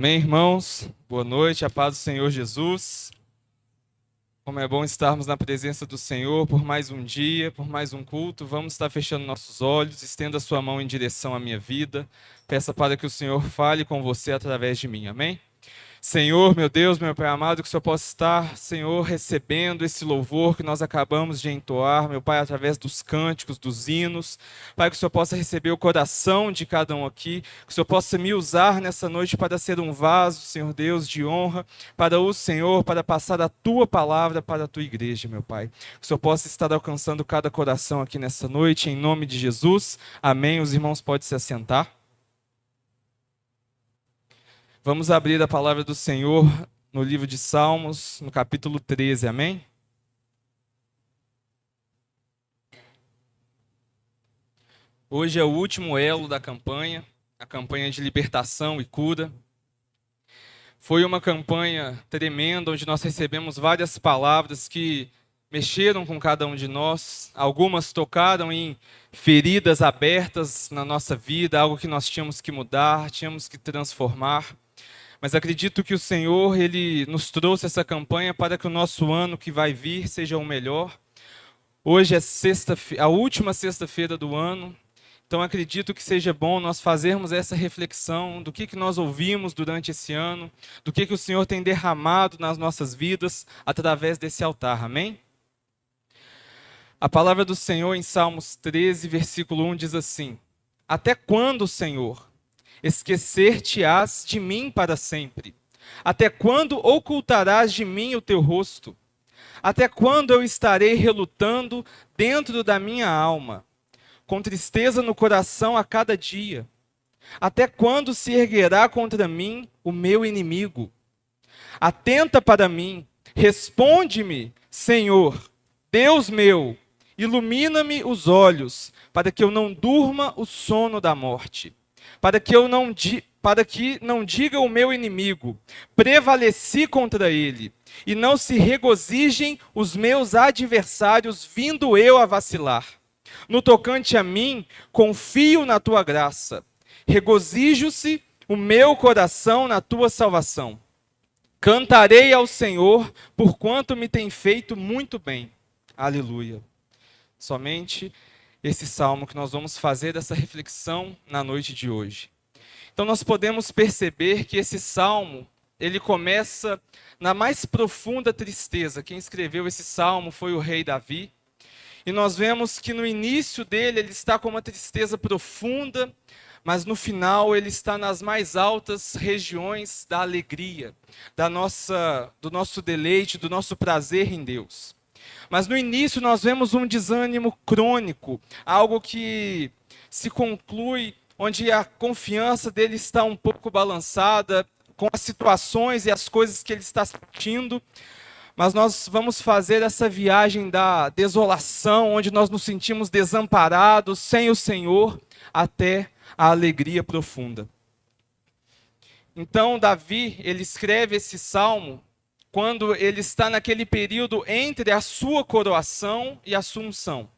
Amém, irmãos? Boa noite, a paz do Senhor Jesus. Como é bom estarmos na presença do Senhor por mais um dia, por mais um culto. Vamos estar fechando nossos olhos, estenda a sua mão em direção à minha vida. Peça para que o Senhor fale com você através de mim, amém? Senhor, meu Deus, meu Pai amado, que o Senhor possa estar, Senhor, recebendo esse louvor que nós acabamos de entoar, meu Pai, através dos cânticos, dos hinos. Pai, que o Senhor possa receber o coração de cada um aqui, que o Senhor possa me usar nessa noite para ser um vaso, Senhor Deus, de honra para o Senhor, para passar a Tua palavra para a Tua igreja, meu Pai. Que o Senhor possa estar alcançando cada coração aqui nessa noite, em nome de Jesus. Amém. Os irmãos podem se assentar. Vamos abrir a palavra do Senhor no livro de Salmos, no capítulo 13, amém? Hoje é o último elo da campanha, a campanha de libertação e cura. Foi uma campanha tremenda, onde nós recebemos várias palavras que mexeram com cada um de nós. Algumas tocaram em feridas abertas na nossa vida, algo que nós tínhamos que mudar, tínhamos que transformar. Mas acredito que o Senhor, Ele nos trouxe essa campanha para que o nosso ano que vai vir seja o melhor. Hoje é a última sexta-feira do ano, então acredito que seja bom nós fazermos essa reflexão do que nós ouvimos durante esse ano, do que o Senhor tem derramado nas nossas vidas através desse altar, amém? A palavra do Senhor em Salmos 13, versículo 1 diz assim: Até quando, Senhor, esquecer-te-ás de mim para sempre? Até quando ocultarás de mim o teu rosto? Até quando eu estarei relutando dentro da minha alma, com tristeza no coração a cada dia? Até quando se erguerá contra mim o meu inimigo? Atenta para mim, responde-me, Senhor, Deus meu, ilumina-me os olhos, para que eu não durma o sono da morte, para que não diga o meu inimigo, prevaleci contra ele, e não se regozijem os meus adversários, vindo eu a vacilar. No tocante a mim, confio na tua graça, regozijo-se o meu coração na tua salvação. Cantarei ao Senhor, porquanto me tem feito muito bem. Aleluia. Somente esse salmo que nós vamos fazer essa reflexão na noite de hoje. Então nós podemos perceber que esse salmo, ele começa na mais profunda tristeza. Quem escreveu esse salmo foi o rei Davi. E nós vemos que no início dele ele está com uma tristeza profunda, mas no final ele está nas mais altas regiões da alegria, do nosso deleite, do nosso prazer em Deus. Mas no início nós vemos um desânimo crônico, algo que se conclui onde a confiança dele está um pouco balançada com as situações e as coisas que ele está sentindo. Mas nós vamos fazer essa viagem da desolação, onde nós nos sentimos desamparados, sem o Senhor, até a alegria profunda. Então, Davi, ele escreve esse salmo quando ele está naquele período entre a sua coroação e a assunção.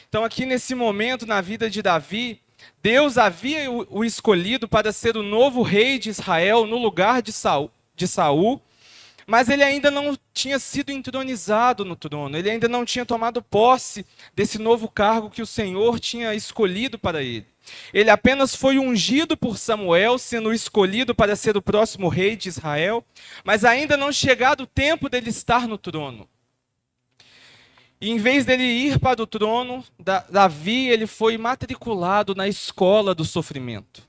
Então, aqui nesse momento na vida de Davi, Deus havia o escolhido para ser o novo rei de Israel no lugar de Saul, mas ele ainda não tinha sido entronizado no trono, ele ainda não tinha tomado posse desse novo cargo que o Senhor tinha escolhido para ele. Ele apenas foi ungido por Samuel, sendo escolhido para ser o próximo rei de Israel, mas ainda não chegado o tempo dele estar no trono. E em vez dele ir para o trono, Davi ele foi matriculado na escola do sofrimento.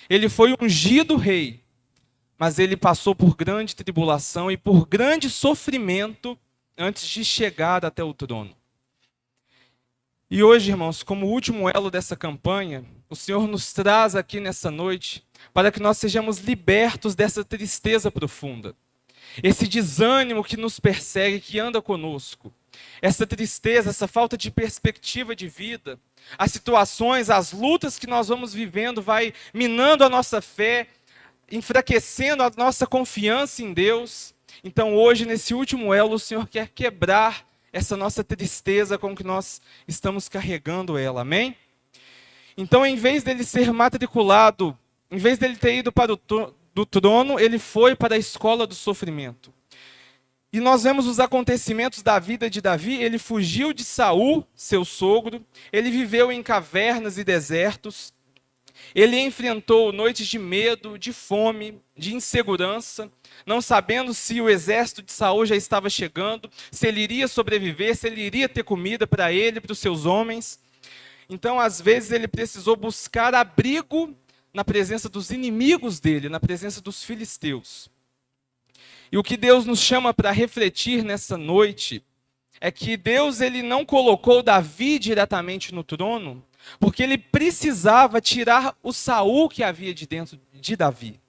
Ele foi ungido rei, mas ele passou por grande tribulação e por grande sofrimento antes de chegar até o trono. E hoje, irmãos, como último elo dessa campanha, o Senhor nos traz aqui nessa noite para que nós sejamos libertos dessa tristeza profunda. Esse desânimo que nos persegue, que anda conosco. Essa tristeza, essa falta de perspectiva de vida. As situações, as lutas que nós vamos vivendo vai minando a nossa fé, enfraquecendo a nossa confiança em Deus. Então hoje, nesse último elo, o Senhor quer quebrar essa nossa tristeza com que nós estamos carregando ela, amém? Então, em vez dele ser matriculado, em vez dele ter ido para o do trono, ele foi para a escola do sofrimento. E nós vemos os acontecimentos da vida de Davi. Ele fugiu de Saul, seu sogro. Ele viveu em cavernas e desertos. Ele enfrentou noites de medo, de fome, de insegurança, não sabendo se o exército de Saul já estava chegando, se ele iria sobreviver, se ele iria ter comida para ele, para os seus homens. Então, às vezes, ele precisou buscar abrigo na presença dos inimigos dele, na presença dos filisteus. E o que Deus nos chama para refletir nessa noite é que Deus ele não colocou Davi diretamente no trono, porque ele precisava tirar o Saul que havia de dentro de Davi.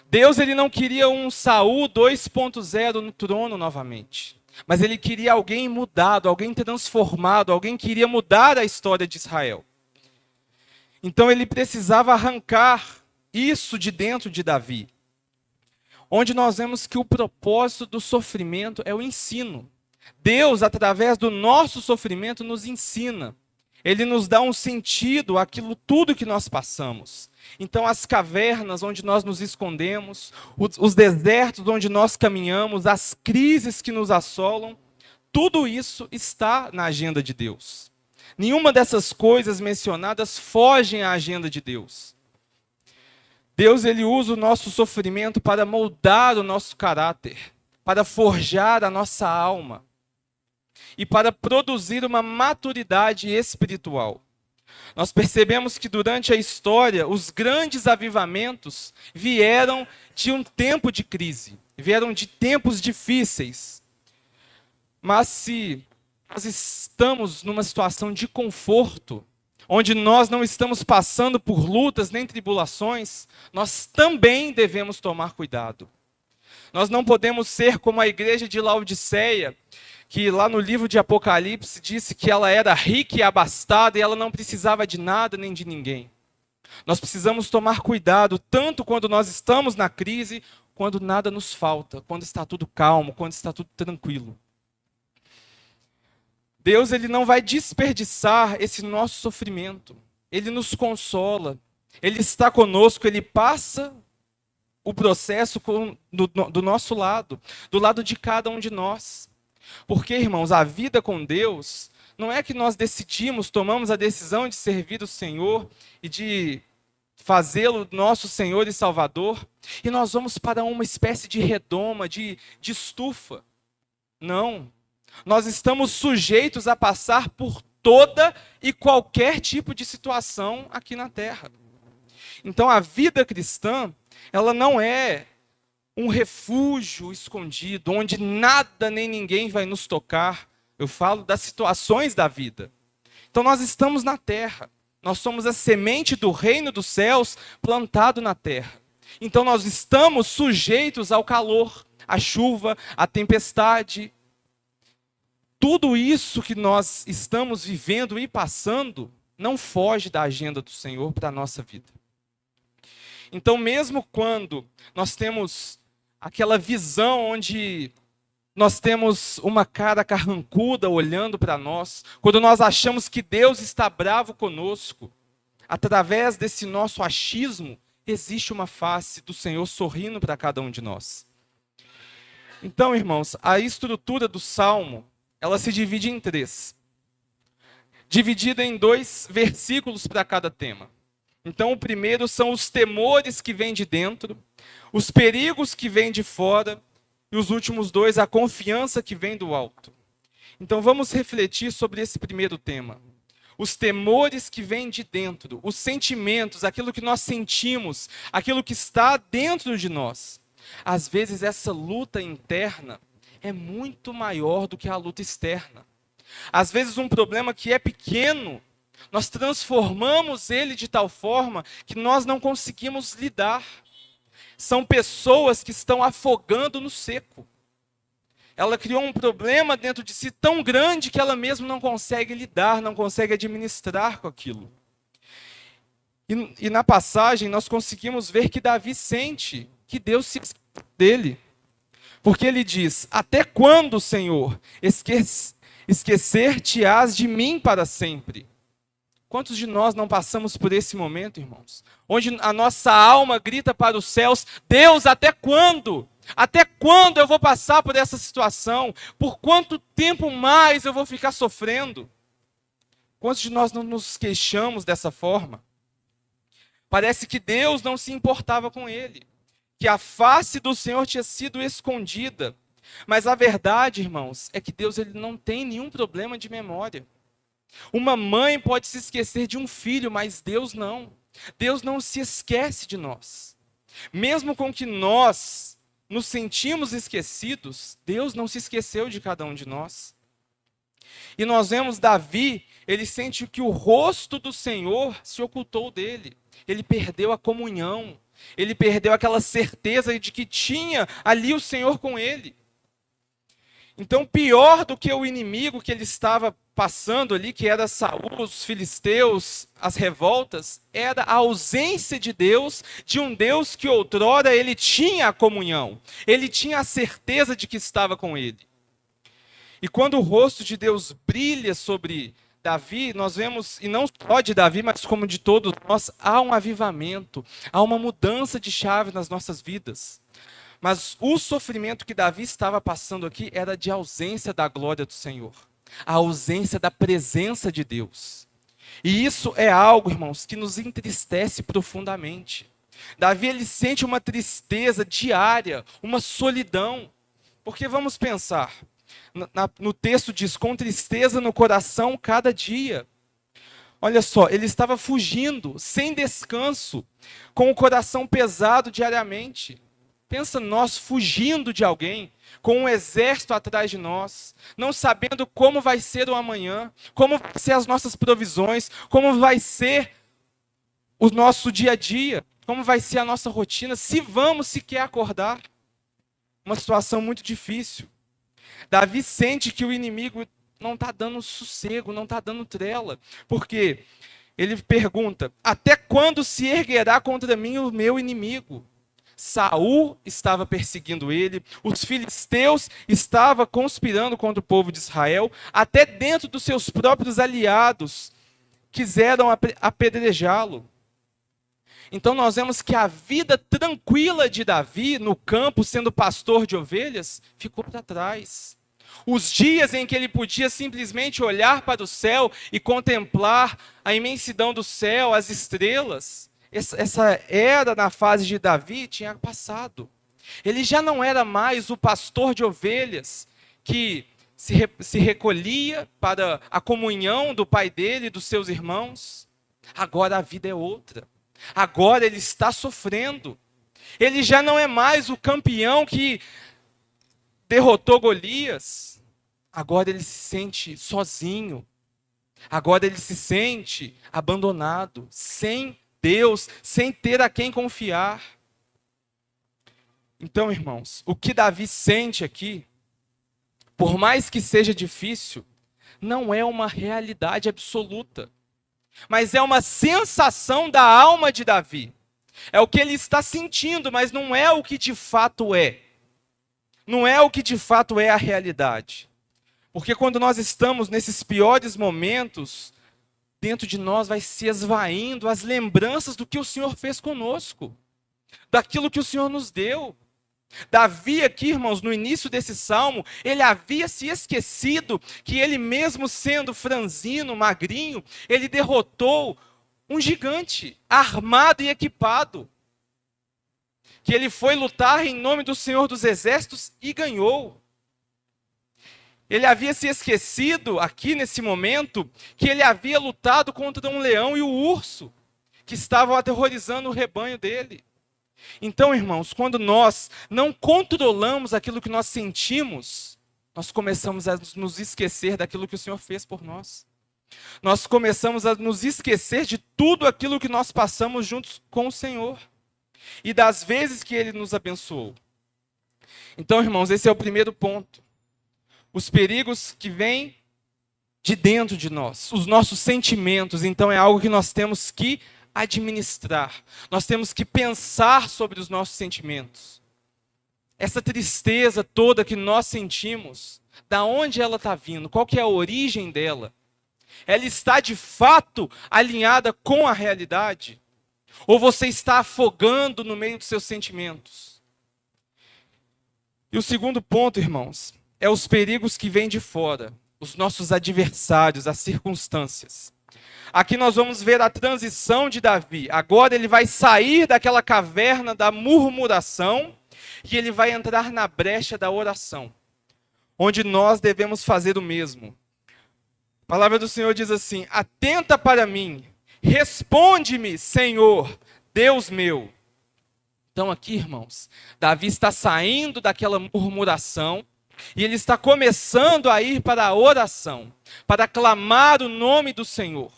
Deus ele não queria um Saul 2.0 no trono novamente, mas ele queria alguém mudado, alguém transformado, alguém que iria mudar a história de Israel. Então ele precisava arrancar isso de dentro de Davi, onde nós vemos que o propósito do sofrimento é o ensino. Deus, através do nosso sofrimento, nos ensina. Ele nos dá um sentido àquilo tudo que nós passamos. Então, as cavernas onde nós nos escondemos, os desertos onde nós caminhamos, as crises que nos assolam, tudo isso está na agenda de Deus. Nenhuma dessas coisas mencionadas fogem à agenda de Deus. Deus ele usa o nosso sofrimento para moldar o nosso caráter, para forjar a nossa alma e para produzir uma maturidade espiritual. Nós percebemos que durante a história, os grandes avivamentos vieram de um tempo de crise, vieram de tempos difíceis. Mas se nós estamos numa situação de conforto, onde nós não estamos passando por lutas nem tribulações, nós também devemos tomar cuidado. Nós não podemos ser como a igreja de Laodiceia, que lá no livro de Apocalipse disse que ela era rica e abastada e ela não precisava de nada nem de ninguém. Nós precisamos tomar cuidado, tanto quando nós estamos na crise, quando nada nos falta, quando está tudo calmo, quando está tudo tranquilo. Deus ele não vai desperdiçar esse nosso sofrimento. Ele nos consola. Ele está conosco, ele passa o processo do nosso lado, do lado de cada um de nós. Porque, irmãos, a vida com Deus não é que nós decidimos, tomamos a decisão de servir o Senhor e de fazê-lo nosso Senhor e Salvador, e nós vamos para uma espécie de redoma, de estufa. Não. Nós estamos sujeitos a passar por toda e qualquer tipo de situação aqui na Terra. Então, a vida cristã, ela não é um refúgio escondido, onde nada nem ninguém vai nos tocar. Eu falo das situações da vida. Então, nós estamos na Terra. Nós somos a semente do reino dos céus plantado na Terra. Então, nós estamos sujeitos ao calor, à chuva, à tempestade. Tudo isso que nós estamos vivendo e passando não foge da agenda do Senhor para a nossa vida. Então, mesmo quando nós temos aquela visão onde nós temos uma cara carrancuda olhando para nós, quando nós achamos que Deus está bravo conosco, através desse nosso achismo, existe uma face do Senhor sorrindo para cada um de nós. Então, irmãos, a estrutura do Salmo, ela se divide em 3. Dividida em 2 versículos para cada tema. Então, o primeiro são os temores que vêm de dentro, os perigos que vêm de fora, e os últimos 2, a confiança que vem do alto. Então, vamos refletir sobre esse primeiro tema. Os temores que vêm de dentro, os sentimentos, aquilo que nós sentimos, aquilo que está dentro de nós. Às vezes, essa luta interna é muito maior do que a luta externa. Às vezes um problema que é pequeno, nós transformamos ele de tal forma que nós não conseguimos lidar. São pessoas que estão afogando no seco. Ela criou um problema dentro de si tão grande que ela mesma não consegue lidar, não consegue administrar com aquilo. E na passagem nós conseguimos ver que Davi sente que Deus se esquece dele. Porque ele diz: até quando, Senhor, esquecer-te-ás de mim para sempre? Quantos de nós não passamos por esse momento, irmãos? Onde a nossa alma grita para os céus: Deus, até quando? Até quando eu vou passar por essa situação? Por quanto tempo mais eu vou ficar sofrendo? Quantos de nós não nos queixamos dessa forma? Parece que Deus não se importava com ele, que a face do Senhor tinha sido escondida. Mas a verdade, irmãos, é que Deus ele não tem nenhum problema de memória. Uma mãe pode se esquecer de um filho, mas Deus não. Deus não se esquece de nós. Mesmo com que nós nos sentimos esquecidos, Deus não se esqueceu de cada um de nós. E nós vemos Davi, ele sente que o rosto do Senhor se ocultou dele. Ele perdeu a comunhão. Ele perdeu aquela certeza de que tinha ali o Senhor com ele. Então, pior do que o inimigo que ele estava passando ali, que era Saul, os filisteus, as revoltas, era a ausência de Deus, de um Deus que outrora ele tinha a comunhão, ele tinha a certeza de que estava com ele. E quando o rosto de Deus brilha sobre Davi, nós vemos, e não só de Davi, mas como de todos nós, há um avivamento, há uma mudança de chave nas nossas vidas. Mas o sofrimento que Davi estava passando aqui era de ausência da glória do Senhor, a ausência da presença de Deus. E isso é algo, irmãos, que nos entristece profundamente. Davi ele sente uma tristeza diária, uma solidão. Porque vamos pensar, no texto diz, com tristeza no coração cada dia. Olha só, ele estava fugindo, sem descanso, com o coração pesado diariamente. Pensa nós fugindo de alguém, com um exército atrás de nós, não sabendo como vai ser o amanhã, como vão ser as nossas provisões, como vai ser o nosso dia a dia, como vai ser a nossa rotina, se vamos sequer acordar. Uma situação muito difícil. Davi sente que o inimigo não está dando sossego, não está dando trela, porque ele pergunta: até quando se erguerá contra mim o meu inimigo? Saul estava perseguindo ele, os filisteus estavam conspirando contra o povo de Israel, até dentro dos seus próprios aliados quiseram apedrejá-lo. Então nós vemos que a vida tranquila de Davi no campo, sendo pastor de ovelhas, ficou para trás. Os dias em que ele podia simplesmente olhar para o céu e contemplar a imensidão do céu, as estrelas, essa era na fase de Davi tinha passado. Ele já não era mais o pastor de ovelhas que se recolhia para a comunhão do pai dele e dos seus irmãos. Agora a vida é outra. Agora ele está sofrendo. Ele já não é mais o campeão que derrotou Golias. Agora ele se sente sozinho. Agora ele se sente abandonado, sem Deus, sem ter a quem confiar. Então, irmãos, o que Davi sente aqui, por mais que seja difícil, não é uma realidade absoluta, mas é uma sensação da alma de Davi. É o que ele está sentindo, mas não é o que de fato é. Não é o que de fato é a realidade. Porque quando nós estamos nesses piores momentos, dentro de nós vai se esvaindo as lembranças do que o Senhor fez conosco, daquilo que o Senhor nos deu. Davi aqui, irmãos, no início desse salmo, ele havia se esquecido que ele mesmo sendo franzino, magrinho, ele derrotou um gigante, armado e equipado. Que ele foi lutar em nome do Senhor dos Exércitos e ganhou. Ele havia se esquecido, aqui nesse momento, que ele havia lutado contra um leão e o urso, que estavam aterrorizando o rebanho dele. Então, irmãos, quando nós não controlamos aquilo que nós sentimos, nós começamos a nos esquecer daquilo que o Senhor fez por nós. Nós começamos a nos esquecer de tudo aquilo que nós passamos juntos com o Senhor. E das vezes que Ele nos abençoou. Então, irmãos, esse é o primeiro ponto. Os perigos que vêm de dentro de nós, os nossos sentimentos, então é algo que nós temos que administrar. Nós temos que pensar sobre os nossos sentimentos. Essa tristeza toda que nós sentimos, da onde ela está vindo? Qual que é a origem dela? Ela está de fato alinhada com a realidade? Ou você está afogando no meio dos seus sentimentos? E o segundo ponto, irmãos, é os perigos que vêm de fora, os nossos adversários, as circunstâncias. Aqui nós vamos ver a transição de Davi. Agora ele vai sair daquela caverna da murmuração e ele vai entrar na brecha da oração, onde nós devemos fazer o mesmo. A palavra do Senhor diz assim: atenta para mim, responde-me, Senhor, Deus meu. Então aqui, irmãos, Davi está saindo daquela murmuração e ele está começando a ir para a oração, para clamar o nome do Senhor,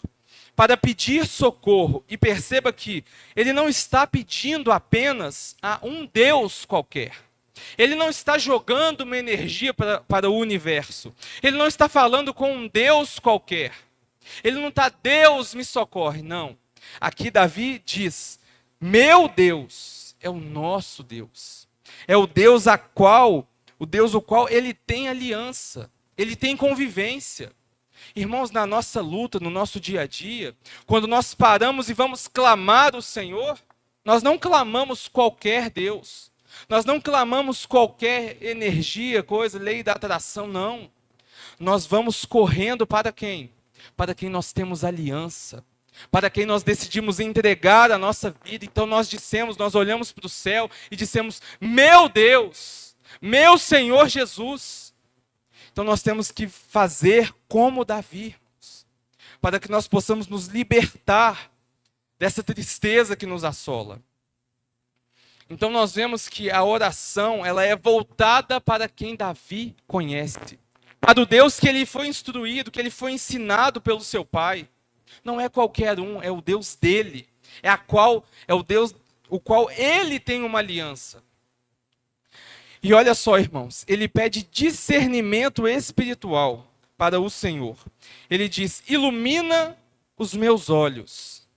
para pedir socorro. E perceba que ele não está pedindo apenas a um Deus qualquer. Ele não está jogando uma energia para o universo. Ele não está falando com um Deus qualquer. Ele não está, Deus me socorre. Não. Aqui Davi diz, meu Deus é o nosso Deus. É o Deus o qual ele tem aliança. Ele tem convivência. Irmãos, na nossa luta, no nosso dia a dia, quando nós paramos e vamos clamar o Senhor, nós não clamamos qualquer Deus. Nós não clamamos qualquer energia, coisa, lei da atração, não. Nós vamos correndo para quem? Para quem nós temos aliança. Para quem nós decidimos entregar a nossa vida. Então nós olhamos para o céu e dissemos, meu Deus, meu Senhor Jesus. Então nós temos que fazer como Davi, para que nós possamos nos libertar dessa tristeza que nos assola. Então nós vemos que a oração, ela é voltada para quem Davi conhece. Para o Deus que ele foi instruído, que ele foi ensinado pelo seu pai. Não é qualquer um, é o Deus dele. É o Deus o qual ele tem uma aliança. E olha só, irmãos, ele pede discernimento espiritual para o Senhor. Ele diz, ilumina os meus olhos.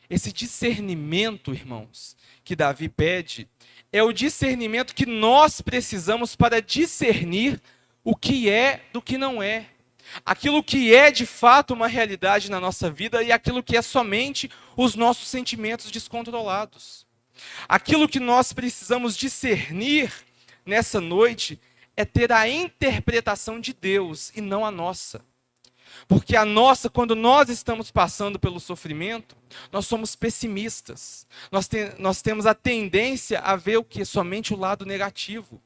Esse discernimento, irmãos, que Davi pede, é o discernimento que nós precisamos para discernir o que é do que não é. Aquilo que é de fato uma realidade na nossa vida e aquilo que é somente os nossos sentimentos descontrolados. Aquilo que nós precisamos discernir nessa noite é ter a interpretação de Deus e não a nossa. Porque a nossa, quando nós estamos passando pelo sofrimento, nós somos pessimistas. Nós temos a tendência a ver o que? Somente o lado negativo.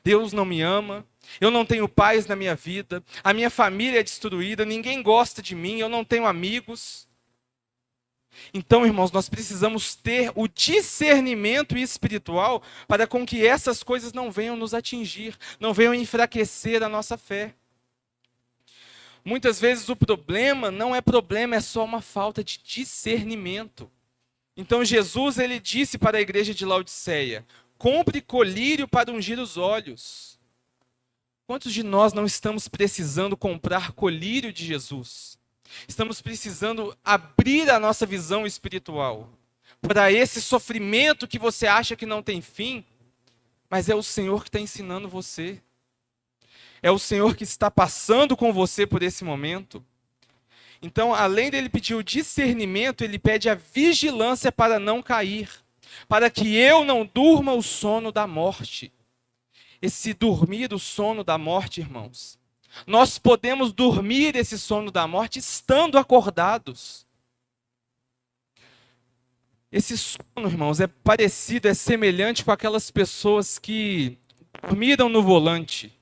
Deus não me ama, eu não tenho paz na minha vida, a minha família é destruída, ninguém gosta de mim, eu não tenho amigos. Então, irmãos, nós precisamos ter o discernimento espiritual para com que essas coisas não venham nos atingir, não venham enfraquecer a nossa fé. Muitas vezes o problema não é problema, é só uma falta de discernimento. Então Jesus, ele disse para a igreja de Laodiceia, compre colírio para ungir os olhos. Quantos de nós não estamos precisando comprar colírio de Jesus? Estamos precisando abrir a nossa visão espiritual para esse sofrimento que você acha que não tem fim, mas é o Senhor que está ensinando você. É o Senhor que está passando com você por esse momento. Então, além dele pedir o discernimento, ele pede a vigilância para não cair, para que eu não durma o sono da morte. Esse dormir o sono da morte, irmãos, nós podemos dormir esse sono da morte estando acordados. Esse sono, irmãos, é parecido, é semelhante com aquelas pessoas que dormiram no volante.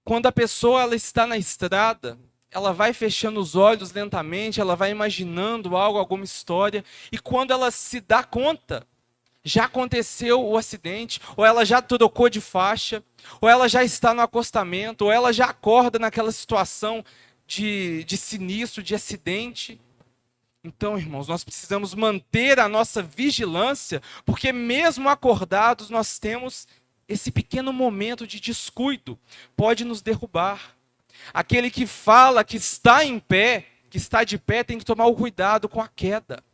Quando a pessoa ela está na estrada, ela vai fechando os olhos lentamente, ela vai imaginando algo, alguma história, e quando ela se dá conta, já aconteceu o acidente, ou ela já trocou de faixa, ou ela já está no acostamento, ou ela já acorda naquela situação de sinistro, de acidente. Então, irmãos, nós precisamos manter a nossa vigilância, porque mesmo acordados nós temos esse pequeno momento de descuido, pode nos derrubar. Aquele que fala que está em pé, que está de pé, tem que tomar o cuidado com a queda.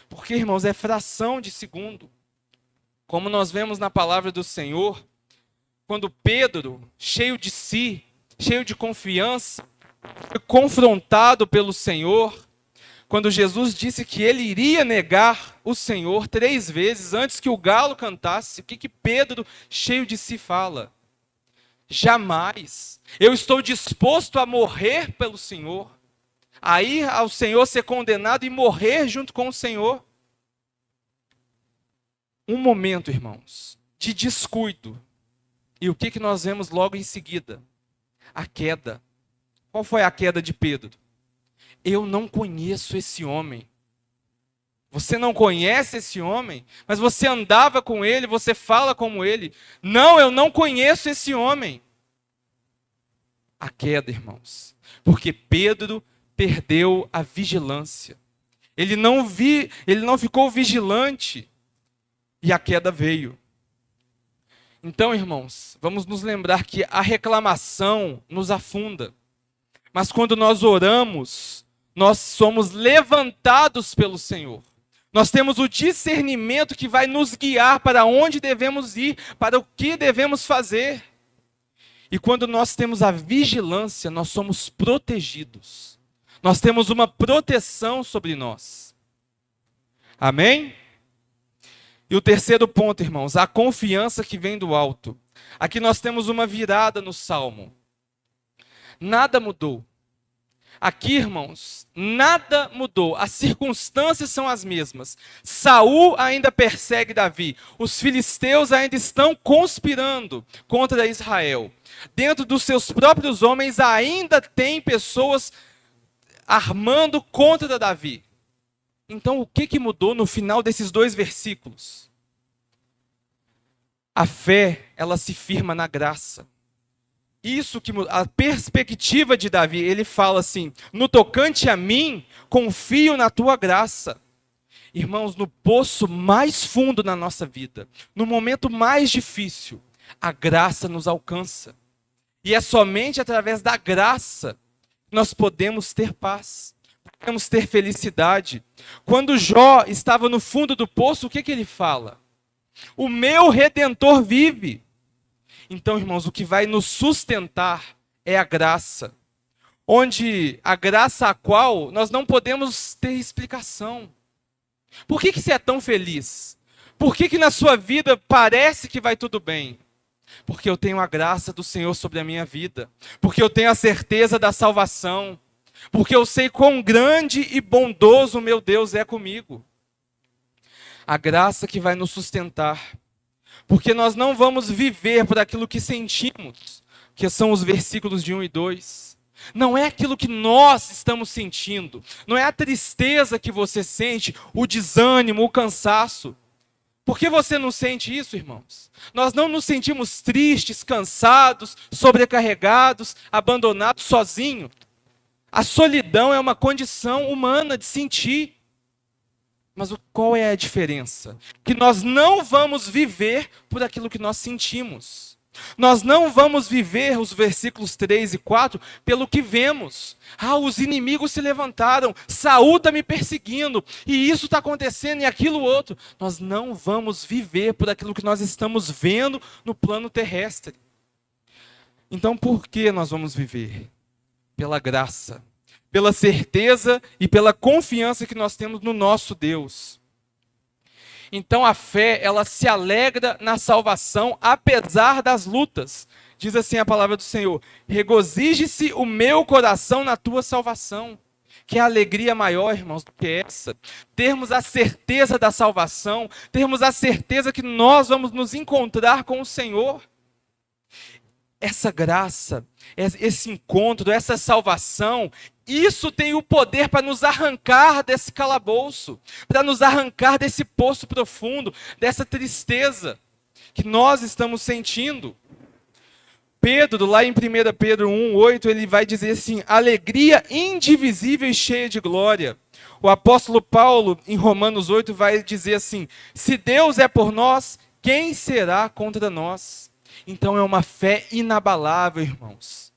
Porque, irmãos, é fração de segundo. Como nós vemos na palavra do Senhor, quando Pedro, cheio de si, cheio de confiança, foi confrontado pelo Senhor, quando Jesus disse que ele iria negar o Senhor 3 vezes antes que o galo cantasse, o que Pedro, cheio de si, fala? Jamais. Eu estou disposto a morrer pelo Senhor, a ir ao Senhor ser condenado e morrer junto com o Senhor. Um momento, irmãos, de descuido. E o que nós vemos logo em seguida? A queda. Qual foi a queda de Pedro? Eu não conheço esse homem. Você não conhece esse homem, mas você andava com ele, você fala como ele. Não, eu não conheço esse homem. A queda, irmãos. Porque Pedro perdeu a vigilância. Ele não ficou vigilante. E a queda veio. Então, irmãos, vamos nos lembrar que a reclamação nos afunda. Mas quando nós oramos, nós somos levantados pelo Senhor. Nós temos o discernimento que vai nos guiar para onde devemos ir, para o que devemos fazer. E quando nós temos a vigilância, nós somos protegidos. Nós temos uma proteção sobre nós. Amém? E o terceiro ponto, irmãos, a confiança que vem do alto. Aqui nós temos uma virada no Salmo. Nada mudou. Aqui, irmãos, nada mudou. As circunstâncias são as mesmas. Saul ainda persegue Davi. Os filisteus ainda estão conspirando contra Israel. Dentro dos seus próprios homens ainda tem pessoas armando contra Davi. Então, o que mudou no final desses 2 versículos? A fé, ela se firma na graça. Isso que a perspectiva de Davi, ele fala assim: no tocante a mim, confio na tua graça. Irmãos, no poço mais fundo na nossa vida, no momento mais difícil, a graça nos alcança. E é somente através da graça que nós podemos ter paz, podemos ter felicidade. Quando Jó estava no fundo do poço, o que ele fala? O meu Redentor vive. Então, irmãos, o que vai nos sustentar é a graça. Onde a graça a qual nós não podemos ter explicação. Por que você é tão feliz? Por que na sua vida parece que vai tudo bem? Porque eu tenho a graça do Senhor sobre a minha vida. Porque eu tenho a certeza da salvação. Porque eu sei quão grande e bondoso o meu Deus é comigo. A graça que vai nos sustentar. Porque nós não vamos viver por aquilo que sentimos, que são os versículos de 1 e 2. Não é aquilo que nós estamos sentindo, não é a tristeza que você sente, o desânimo, o cansaço. Por que você não sente isso, irmãos? Nós não nos sentimos tristes, cansados, sobrecarregados, abandonados, sozinhos. A solidão é uma condição humana de sentir. Mas qual é a diferença? Que nós não vamos viver por aquilo que nós sentimos. Nós não vamos viver os versículos 3 e 4 pelo que vemos. Os inimigos se levantaram, Saul está me perseguindo, e isso está acontecendo e aquilo outro. Nós não vamos viver por aquilo que nós estamos vendo no plano terrestre. Então por que nós vamos viver? Pela graça. Pela certeza e pela confiança que nós temos no nosso Deus. Então a fé, ela se alegra na salvação, apesar das lutas. Diz assim a palavra do Senhor: regozije-se o meu coração na tua salvação. Que alegria maior, irmãos, do que essa. Termos a certeza da salvação, termos a certeza que nós vamos nos encontrar com o Senhor. Essa graça, esse encontro, essa salvação, isso tem o poder para nos arrancar desse calabouço, para nos arrancar desse poço profundo, dessa tristeza que nós estamos sentindo. Pedro, lá em 1 Pedro 1:8, ele vai dizer assim: alegria indivisível e cheia de glória. O apóstolo Paulo, em Romanos 8, vai dizer assim: se Deus é por nós, quem será contra nós? Então é uma fé inabalável, irmãos.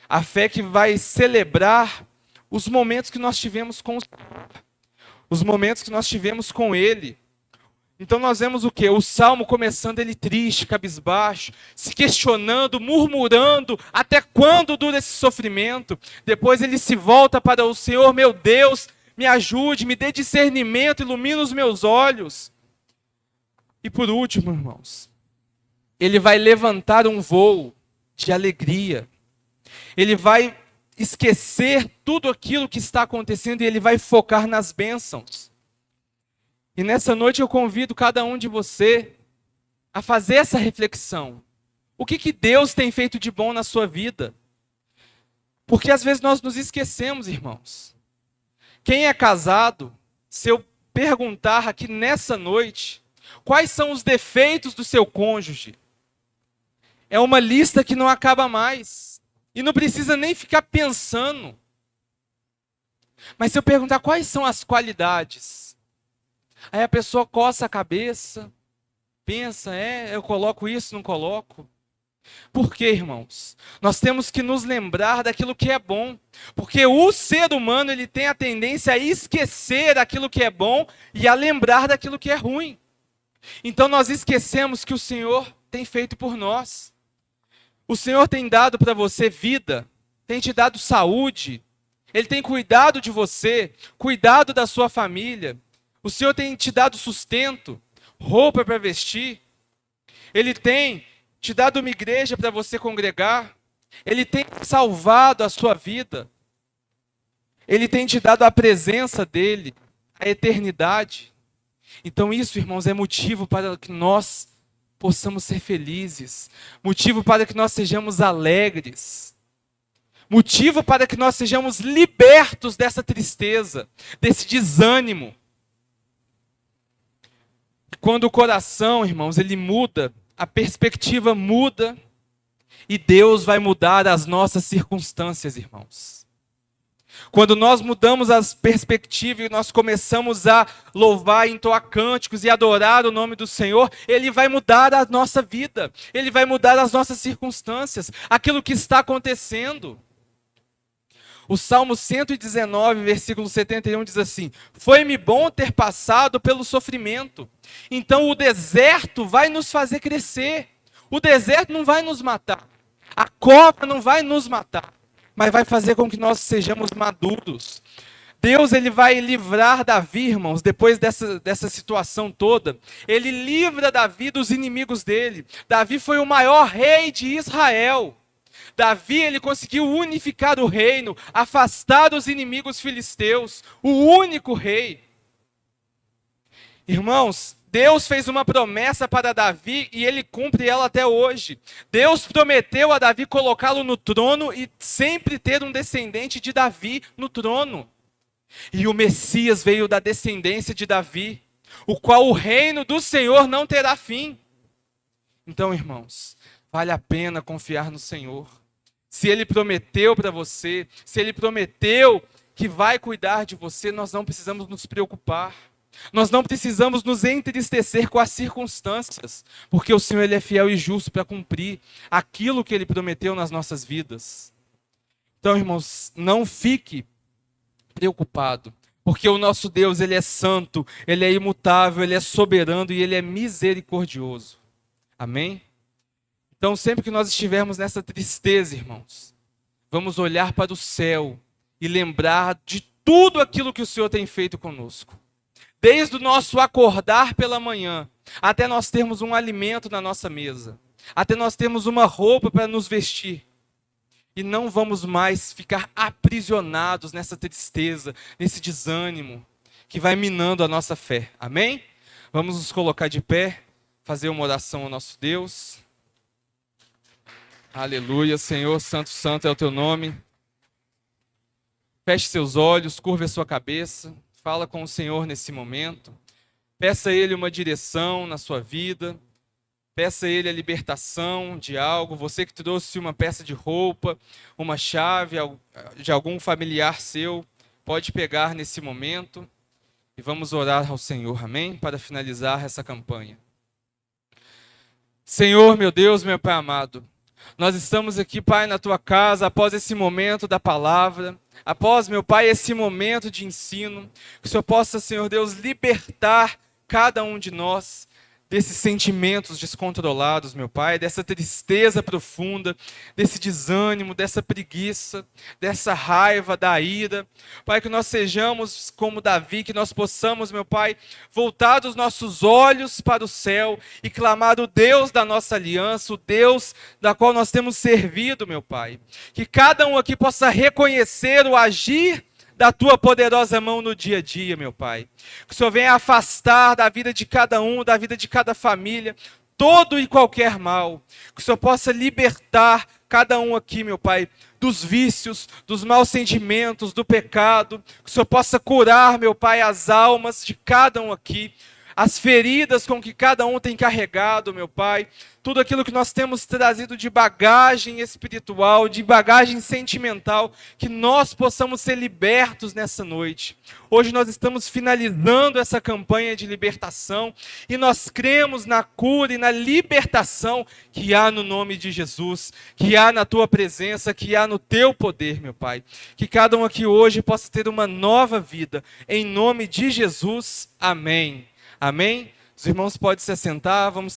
A fé que vai celebrar os momentos que nós tivemos com o Senhor, os momentos que nós tivemos com Ele. Então nós vemos o quê? O Salmo começando ele triste, cabisbaixo, se questionando, murmurando, até quando dura esse sofrimento? Depois ele se volta para o Senhor, meu Deus, me ajude, me dê discernimento, ilumina os meus olhos. E por último, irmãos, ele vai levantar um voo de alegria. Ele vai esquecer tudo aquilo que está acontecendo e ele vai focar nas bênçãos. E nessa noite eu convido cada um de você a fazer essa reflexão. O que Deus tem feito de bom na sua vida? Porque às vezes nós nos esquecemos, irmãos. Quem é casado, se eu perguntar aqui nessa noite, quais são os defeitos do seu cônjuge? É uma lista que não acaba mais. E não precisa nem ficar pensando. Mas se eu perguntar quais são as qualidades, aí a pessoa coça a cabeça, pensa, eu coloco isso, não coloco. Por quê, irmãos? Nós temos que nos lembrar daquilo que é bom. Porque o ser humano ele tem a tendência a esquecer aquilo que é bom e a lembrar daquilo que é ruim. Então nós esquecemos que o Senhor tem feito por nós. O Senhor tem dado para você vida, tem te dado saúde, Ele tem cuidado de você, cuidado da sua família. O Senhor tem te dado sustento, roupa para vestir. Ele tem te dado uma igreja para você congregar. Ele tem salvado a sua vida. Ele tem te dado a presença dEle, a eternidade. Então isso, irmãos, é motivo para que nós possamos ser felizes. Motivo para que nós sejamos alegres. Motivo para que nós sejamos libertos dessa tristeza, desse desânimo. Quando o coração, irmãos, ele muda, a perspectiva muda e Deus vai mudar as nossas circunstâncias, irmãos. Quando nós mudamos as perspectivas e nós começamos a louvar, entoar cânticos e adorar o nome do Senhor, Ele vai mudar a nossa vida, Ele vai mudar as nossas circunstâncias, aquilo que está acontecendo. O Salmo 119, versículo 71 diz assim: foi-me bom ter passado pelo sofrimento. Então o deserto vai nos fazer crescer. O deserto não vai nos matar. A cova não vai nos matar. Mas vai fazer com que nós sejamos maduros. Deus ele vai livrar Davi, irmãos, depois dessa situação toda. Ele livra Davi dos inimigos dele. Davi foi o maior rei de Israel. Davi ele conseguiu unificar o reino, afastar os inimigos filisteus. O único rei. Irmãos, Deus fez uma promessa para Davi e ele cumpre ela até hoje. Deus prometeu a Davi colocá-lo no trono e sempre ter um descendente de Davi no trono. E o Messias veio da descendência de Davi, o qual o reino do Senhor não terá fim. Então, irmãos, vale a pena confiar no Senhor. Se Ele prometeu para você, se Ele prometeu que vai cuidar de você, nós não precisamos nos preocupar. Nós não precisamos nos entristecer com as circunstâncias, porque o Senhor ele é fiel e justo para cumprir aquilo que Ele prometeu nas nossas vidas. Então, irmãos, não fique preocupado, porque o nosso Deus ele é santo, Ele é imutável, Ele é soberano e Ele é misericordioso. Amém? Então, sempre que nós estivermos nessa tristeza, irmãos, vamos olhar para o céu e lembrar de tudo aquilo que o Senhor tem feito conosco. Desde o nosso acordar pela manhã, até nós termos um alimento na nossa mesa, até nós termos uma roupa para nos vestir. E não vamos mais ficar aprisionados nessa tristeza, nesse desânimo, que vai minando a nossa fé. Amém? Vamos nos colocar de pé, fazer uma oração ao nosso Deus. Aleluia, Senhor, santo, santo é o teu nome. Feche seus olhos, curve a sua cabeça. Fala com o Senhor nesse momento. Peça a Ele uma direção na sua vida. Peça a Ele a libertação de algo. Você que trouxe uma peça de roupa, uma chave de algum familiar seu, pode pegar nesse momento. E vamos orar ao Senhor, amém? Para finalizar essa campanha. Senhor, meu Deus, meu Pai amado, nós estamos aqui, Pai, na Tua casa, após esse momento da palavra, após, meu Pai, esse momento de ensino, que o Senhor possa, Senhor Deus, libertar cada um de nós desses sentimentos descontrolados, meu Pai, dessa tristeza profunda, desse desânimo, dessa preguiça, dessa raiva, da ira. Pai, que nós sejamos como Davi, que nós possamos, meu Pai, voltar os nossos olhos para o céu e clamar o Deus da nossa aliança, o Deus da qual nós temos servido, meu Pai. Que cada um aqui possa reconhecer o agir da tua poderosa mão no dia a dia, meu Pai. Que o Senhor venha afastar da vida de cada um, da vida de cada família, todo e qualquer mal. Que o Senhor possa libertar cada um aqui, meu Pai, dos vícios, dos maus sentimentos, do pecado. Que o Senhor possa curar, meu Pai, as almas de cada um aqui, as feridas com que cada um tem carregado, meu Pai, tudo aquilo que nós temos trazido de bagagem espiritual, de bagagem sentimental, que nós possamos ser libertos nessa noite. Hoje nós estamos finalizando essa campanha de libertação e nós cremos na cura e na libertação que há no nome de Jesus, que há na tua presença, que há no teu poder, meu Pai. Que cada um aqui hoje possa ter uma nova vida, em nome de Jesus. Amém. Amém? Os irmãos podem se assentar, vamos